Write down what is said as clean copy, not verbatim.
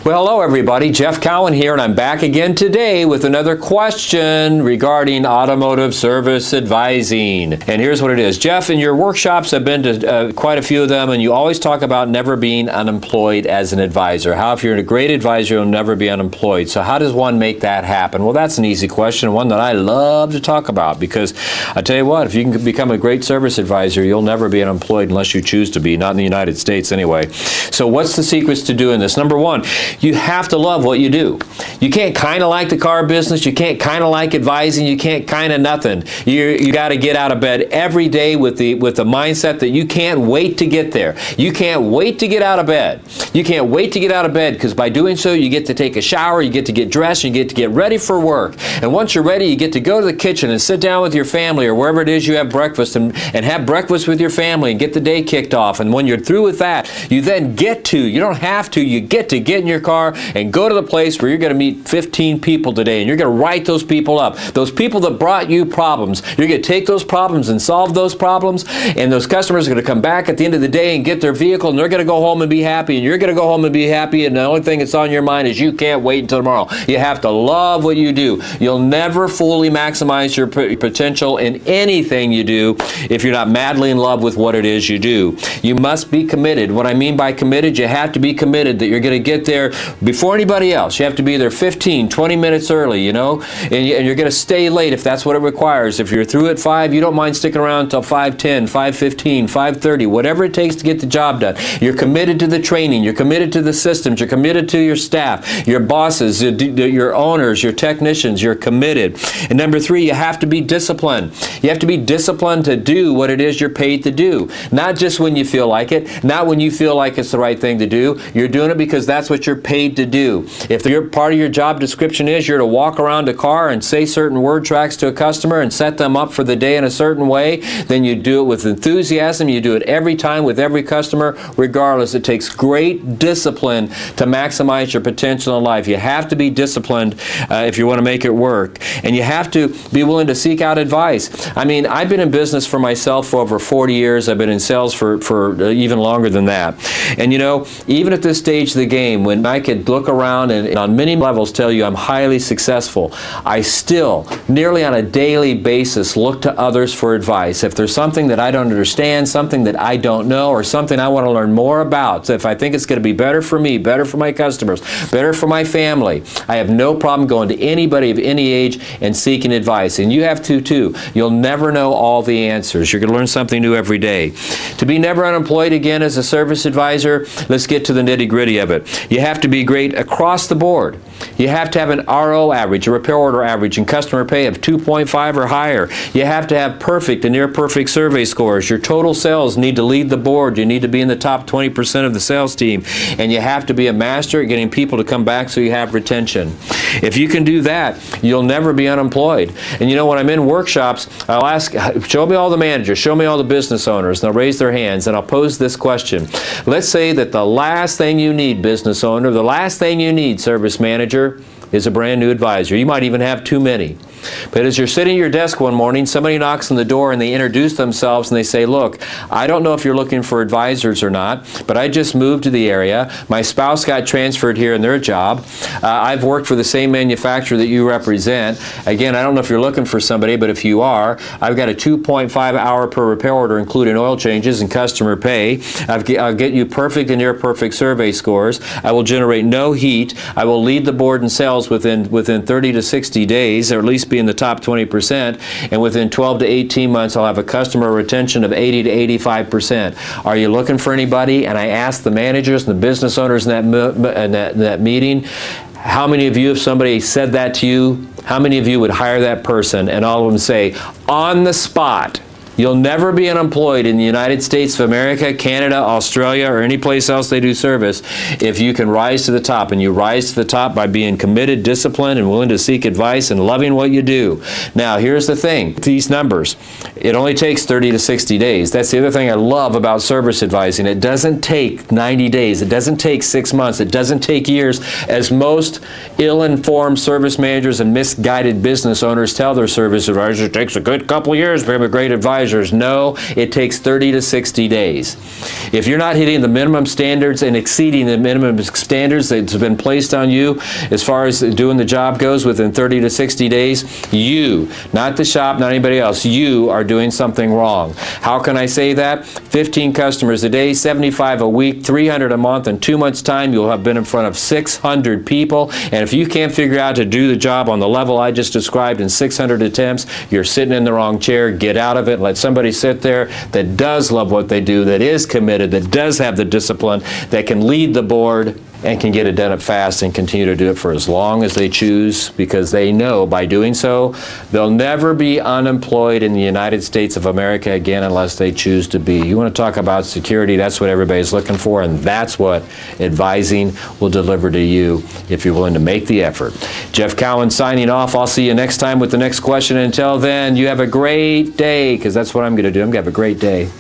Well, hello everybody, Jeff Cowan here, and I'm back again today with another question regarding automotive service advising. And here's what it is. Jeff, in your workshops, I've been to quite a few of them, and you always talk about never being unemployed as an advisor. How if you're a great advisor, you'll never be unemployed. So how does one make that happen? Well, that's an easy question, one that I love to talk about, because I tell you what, if you can become a great service advisor, you'll never be unemployed unless you choose to be, not in the United States anyway. So what's the secrets to doing this? Number one, you have to love what you do. You can't kind of like the car business. You can't kind of like advising. You can't kind of nothing. You got to get out of bed every day with the mindset that you can't wait to get there. You can't wait to get out of bed. You can't wait to get out of bed, because by doing so, you get to take a shower, you get to get dressed, you get to get ready for work. And once you're ready, you get to go to the kitchen and sit down with your family or wherever it is you have breakfast and have breakfast with your family and get the day kicked off. And when you're through with that, you then you don't have to, you get in your car and go to the place where you're going to meet 15 people today, and you're going to write those people up. Those people that brought you problems. You're going to take those problems and solve those problems, and those customers are going to come back at the end of the day and get their vehicle, and they're going to go home and be happy, and you're going to go home and be happy, and the only thing that's on your mind is you can't wait until tomorrow. You have to love what you do. You'll never fully maximize your potential in anything you do if you're not madly in love with what it is you do. You must be committed. What I mean by committed, you have to be committed that you're going to get there before anybody else. You have to be there 15, 20 minutes early, you know, and you're going to stay late if that's what it requires. If you're through at 5, you don't mind sticking around until 5:10, 5:15, 5:30, whatever it takes to get the job done. You're committed to the training. You're committed to the systems. You're committed to your staff, your bosses, your owners, your technicians. You're committed. And number 3, you have to be disciplined. You have to be disciplined to do what it is you're paid to do. Not just when you feel like it, not when you feel like it's the right thing to do. You're doing it because that's what you're paid to do. If part of your job description is you're to walk around a car and say certain word tracks to a customer and set them up for the day in a certain way, then you do it with enthusiasm. You do it every time with every customer, regardless. It takes great discipline to maximize your potential in life. You have to be disciplined if you want to make it work. And you have to be willing to seek out advice. I mean, I've been in business for myself for over 40 years. I've been in sales for even longer than that. And you know, even at this stage of the game, when I could look around and on many levels tell you I'm highly successful, I still, nearly on a daily basis, look to others for advice. If there's something that I don't understand, something that I don't know, or something I want to learn more about, so if I think it's going to be better for me, better for my customers, better for my family, I have no problem going to anybody of any age and seeking advice. And you have to too. You'll never know all the answers. You're going to learn something new every day. To be never unemployed again as a service advisor, let's get to the nitty-gritty of it. You have to be great across the board. You have to have an RO average, a repair order average, and customer pay of 2.5 or higher. You have to have perfect and near perfect survey scores. Your total sales need to lead the board. You need to be in the top 20% of the sales team. And you have to be a master at getting people to come back so you have retention. If you can do that, you'll never be unemployed. And you know, when I'm in workshops, I'll ask, show me all the managers, show me all the business owners, and they'll raise their hands, and I'll pose this question. Let's say that the last thing you need, business owner, the last thing you need, service manager, is a brand new advisor. You might even have too many. But as you're sitting at your desk one morning, somebody knocks on the door and they introduce themselves and they say, look, I don't know if you're looking for advisors or not, but I just moved to the area. My spouse got transferred here in their job. I've worked for the same manufacturer that you represent. Again, I don't know if you're looking for somebody, but if you are, I've got a 2.5 hour per repair order, including oil changes and customer pay. I'll get you perfect and near perfect survey scores. I will generate no heat. I will lead the board in sales within 30 to 60 days, or at least be in the top 20%, and within 12 to 18 months I'll have a customer retention of 80 to 85%. Are you looking for anybody? And I asked the managers and the business owners in that meeting, how many of you, if somebody said that to you, how many of you would hire that person? And all of them say, on the spot, you'll never be unemployed in the United States of America, Canada, Australia, or any place else they do service if you can rise to the top. And you rise to the top by being committed, disciplined, and willing to seek advice and loving what you do. Now, here's the thing. These numbers, it only takes 30 to 60 days. That's the other thing I love about service advising. It doesn't take 90 days. It doesn't take 6 months. It doesn't take years, as most ill-informed service managers and misguided business owners tell their service advisors. It takes a good couple of years to become a great advisor. supervisors know it takes 30 to 60 days. If you're not hitting the minimum standards and exceeding the minimum standards that's been placed on you as far as doing the job goes within 30 to 60 days, you, not the shop, not anybody else, you are doing something wrong. How can I say that? 15 customers a day, 75 a week, 300 a month. In 2 months' time, you'll have been in front of 600 people. And if you can't figure out to do the job on the level I just described in 600 attempts, you're sitting in the wrong chair. Get out of it. Let somebody sit there that does love what they do, that is committed, that does have the discipline, that can lead the board and can get it done up fast and continue to do it for as long as they choose, because they know by doing so they'll never be unemployed in the United States of America again unless they choose to be. You want to talk about security, that's what everybody's looking for, and that's what advising will deliver to you if you're willing to make the effort. Jeff Cowan signing off. I'll see you next time with the next question. Until then, you have a great day, because that's what I'm going to do. I'm going to have a great day.